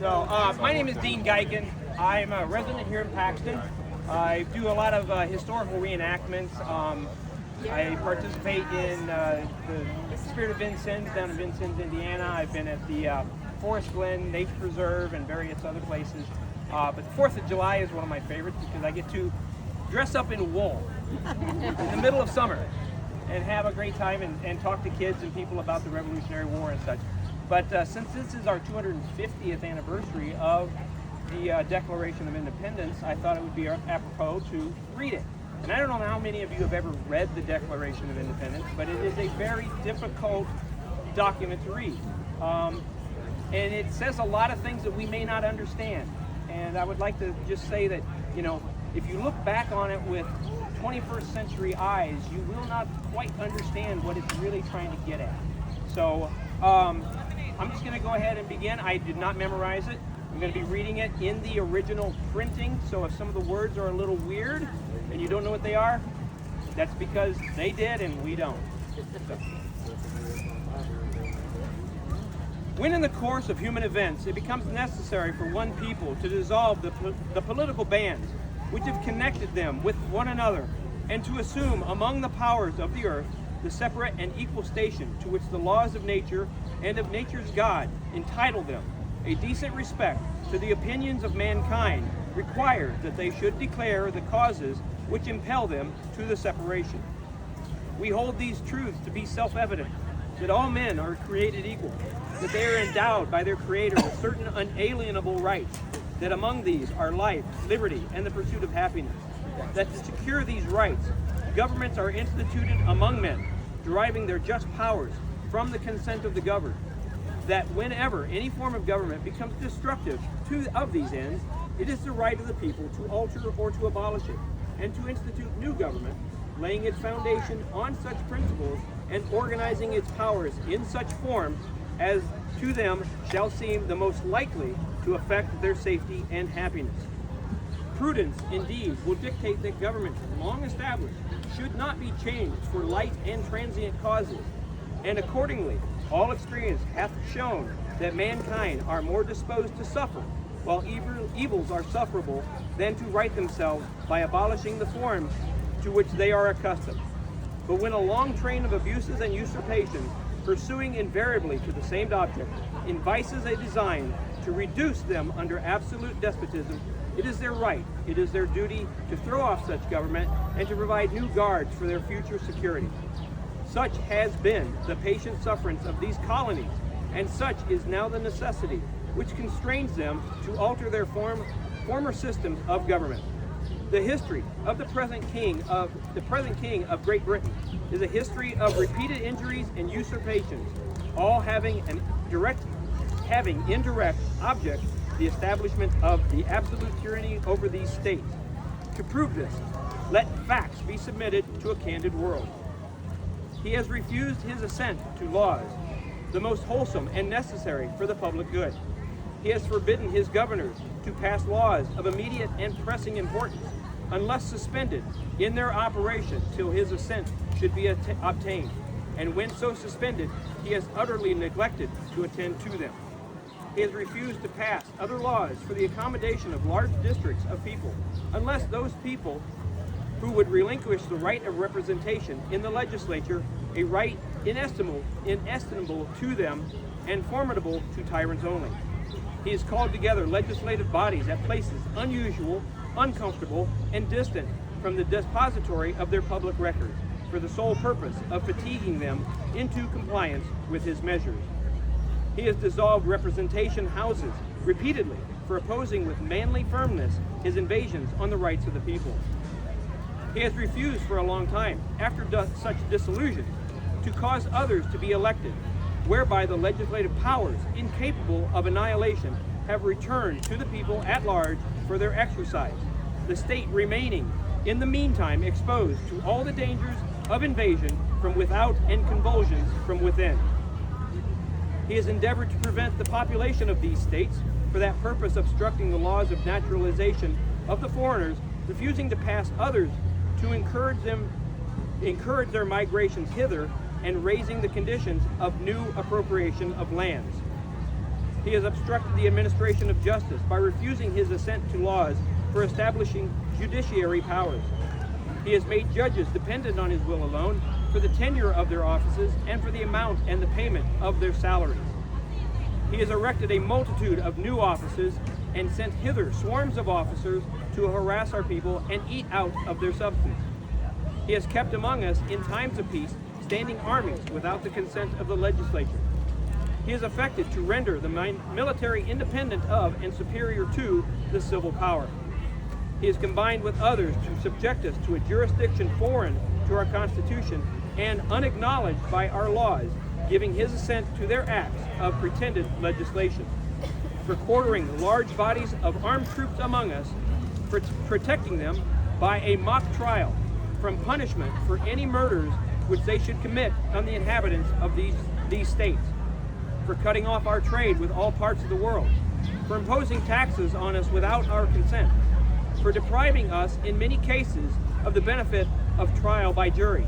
My name is Deane. I'm a resident here in Paxton. I do a lot of historical reenactments. I participate in the Spirit of Vincennes down in Vincennes, Indiana. I've been at the Forest Glen Nature Preserve and various other places. But the 4th of July is one of my favorites because I get to dress up in wool in the middle of summer and have a great time and talk to kids and people about the Revolutionary War and such. But since this is our 250th anniversary of the Declaration of Independence, I thought it would be apropos to read it. And I don't know how many of you have ever read the Declaration of Independence, but it is a very difficult document to read. And it says a lot of things that we may not understand. And I would like to just say that, you know, if you look back on it with 21st century eyes, you will not quite understand what it's really trying to get at. So I'm just going to go ahead and begin. I did not memorize it. I'm going to be reading it in the original printing, so if some of the words are a little weird and you don't know what they are, that's because they did and we don't. When in the course of human events it becomes necessary for one people to dissolve the political bands which have connected them with one another, and to assume among the powers of the earth the separate and equal station to which the laws of nature and of nature's God entitle them, a decent respect to the opinions of mankind requires that they should declare the causes which impel them to the separation. We hold these truths to be self-evident, that all men are created equal, that they are endowed by their Creator with certain unalienable rights, that among these are life, liberty, and the pursuit of happiness, that to secure these rights, governments are instituted among men, deriving their just powers from the consent of the governed, that whenever any form of government becomes destructive of these ends, it is the right of the people to alter or to abolish it, and to institute new government, laying its foundation on such principles and organizing its powers in such form as to them shall seem the most likely to affect their safety and happiness. Prudence, indeed, will dictate that governments long established should not be changed for light and transient causes, and accordingly, all experience hath shown that mankind are more disposed to suffer, while evils are sufferable, than to right themselves by abolishing the forms to which they are accustomed. But when a long train of abuses and usurpations, pursuing invariably to the same object, invices a design to reduce them under absolute despotism, it is their right, it is their duty to throw off such government and to provide new guards for their future security. Such has been the patient sufferance of these colonies, and such is now the necessity which constrains them to alter their former systems of government. The history of the present king of Great Britain is a history of repeated injuries and usurpations, all having indirect object the establishment of the absolute tyranny over these states. To prove this, let facts be submitted to a candid world. He has refused his assent to laws, the most wholesome and necessary for the public good. He has forbidden his governors to pass laws of immediate and pressing importance, unless suspended in their operation till his assent should be obtained. And when so suspended, he has utterly neglected to attend to them. He has refused to pass other laws for the accommodation of large districts of people, unless those people who would relinquish the right of representation in the legislature, a right inestimable to them and formidable to tyrants only. He has called together legislative bodies at places unusual, uncomfortable, and distant from the depository of their public records, for the sole purpose of fatiguing them into compliance with his measures. He has dissolved representation houses repeatedly for opposing with manly firmness his invasions on the rights of the people. He has refused for a long time, after such dissolution, to cause others to be elected, whereby the legislative powers, incapable of annihilation, have returned to the people at large for their exercise, the state remaining in the meantime exposed to all the dangers of invasion from without and convulsions from within. He has endeavored to prevent the population of these states, for that purpose obstructing the laws of naturalization of the foreigners, refusing to pass others to encourage their migrations hither, and raising the conditions of new appropriation of lands. He has obstructed the administration of justice by refusing his assent to laws for establishing judiciary powers. He has made judges dependent on his will alone for the tenure of their offices and for the amount and the payment of their salaries. He has erected a multitude of new offices and sent hither swarms of officers to harass our people and eat out of their substance. He has kept among us in times of peace standing armies without the consent of the legislature. He has affected to render the military independent of and superior to the civil power. He has combined with others to subject us to a jurisdiction foreign to our Constitution and unacknowledged by our laws, giving his assent to their acts of pretended legislation, for quartering large bodies of armed troops among us, for protecting them by a mock trial from punishment for any murders which they should commit on the inhabitants of these states, for cutting off our trade with all parts of the world, for imposing taxes on us without our consent, for depriving us in many cases of the benefit of trial by jury,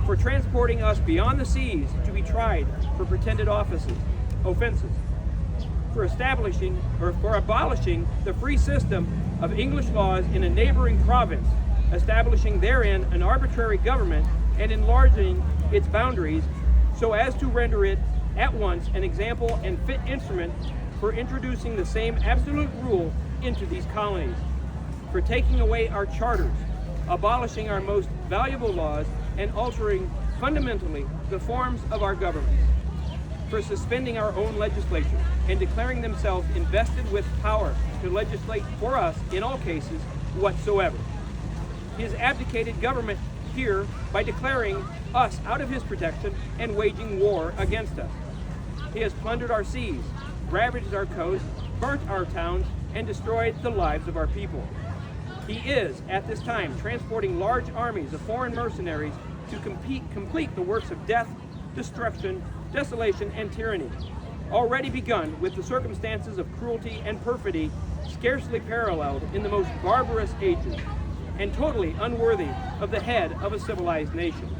for transporting us beyond the seas to be tried for pretended offenses, for establishing or for abolishing the free system of English laws in a neighboring province, establishing therein an arbitrary government and enlarging its boundaries so as to render it at once an example and fit instrument for introducing the same absolute rule into these colonies, for taking away our charters, abolishing our most valuable laws, and altering fundamentally the forms of our governments, for suspending our own legislature and declaring themselves invested with power to legislate for us in all cases whatsoever. He has abdicated government here by declaring us out of his protection and waging war against us. He has plundered our seas, ravaged our coasts, burnt our towns, and destroyed the lives of our people. He is, at this time, transporting large armies of foreign mercenaries to complete the works of death, destruction, desolation, and tyranny, already begun with the circumstances of cruelty and perfidy scarcely paralleled in the most barbarous ages, and totally unworthy of the head of a civilized nation.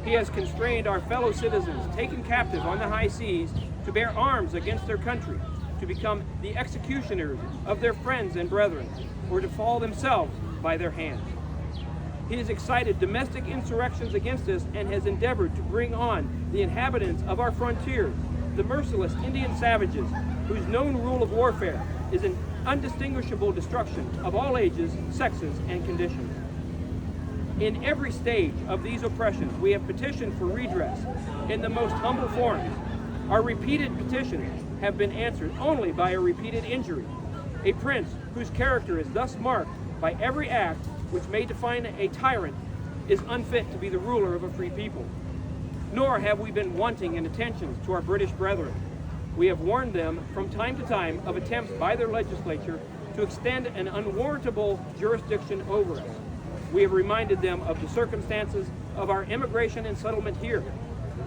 He has constrained our fellow citizens taken captive on the high seas to bear arms against their country, to become the executioners of their friends and brethren, or to fall themselves by their hands. He has excited domestic insurrections against us and has endeavored to bring on the inhabitants of our frontiers, the merciless Indian savages, whose known rule of warfare is an undistinguishable destruction of all ages, sexes, and conditions. In every stage of these oppressions, we have petitioned for redress in the most humble forms. Our repeated petitions have been answered only by a repeated injury. A prince whose character is thus marked by every act which may define a tyrant is unfit to be the ruler of a free people. Nor have we been wanting in attentions to our British brethren. We have warned them from time to time of attempts by their legislature to extend an unwarrantable jurisdiction over us. We have reminded them of the circumstances of our immigration and settlement here.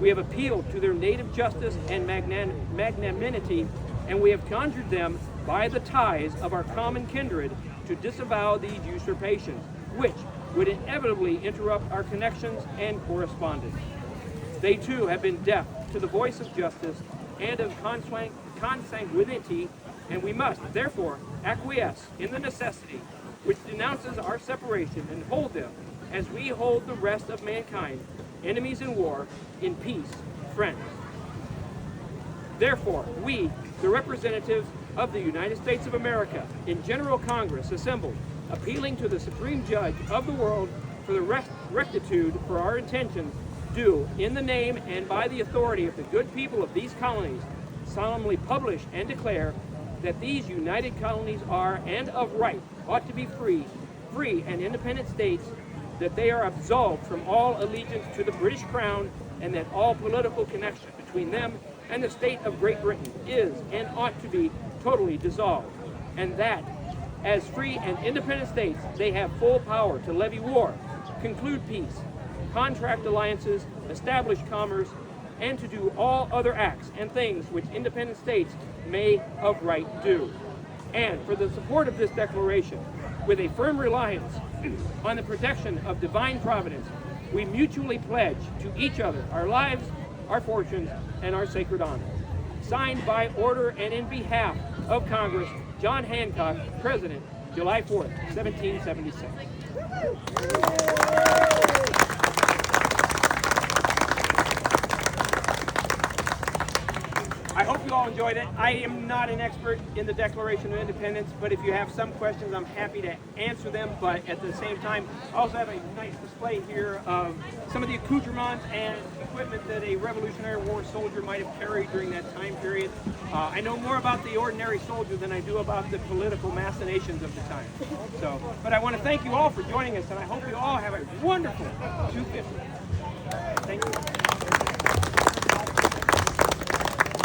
We have appealed to their native justice and magnanimity, and we have conjured them by the ties of our common kindred to disavow these usurpations, which would inevitably interrupt our connections and correspondence. They too have been deaf to the voice of justice and of consanguinity, and we must therefore acquiesce in the necessity which denounces our separation and hold them, as we hold the rest of mankind, enemies in war, in peace, friends. Therefore, we, the representatives of the United States of America, in General Congress assembled, appealing to the Supreme Judge of the world for the rectitude for our intentions, do, in the name and by the authority of the good people of these colonies, solemnly publish and declare that these united colonies are, and of right, ought to be free and independent states, that they are absolved from all allegiance to the British Crown, and that all political connection between them and the state of Great Britain is and ought to be totally dissolved, and that, as free and independent states, they have full power to levy war, conclude peace, contract alliances, establish commerce, and to do all other acts and things which independent states may of right do. And for the support of this declaration, with a firm reliance on the protection of divine providence, we mutually pledge to each other our lives, our fortunes, and our sacred honor. Signed by order and in behalf of Congress, John Hancock, President, July 4th, 1776. I hope you all enjoyed it. I am not an expert in the Declaration of Independence, but if you have some questions, I'm happy to answer them. But at the same time, I also have a nice display here of some of the accoutrements and equipment that a Revolutionary War soldier might have carried during that time period. I know more about the ordinary soldier than I do about the political machinations of the time. But I want to thank you all for joining us, and I hope you all have a wonderful 250. Thank you.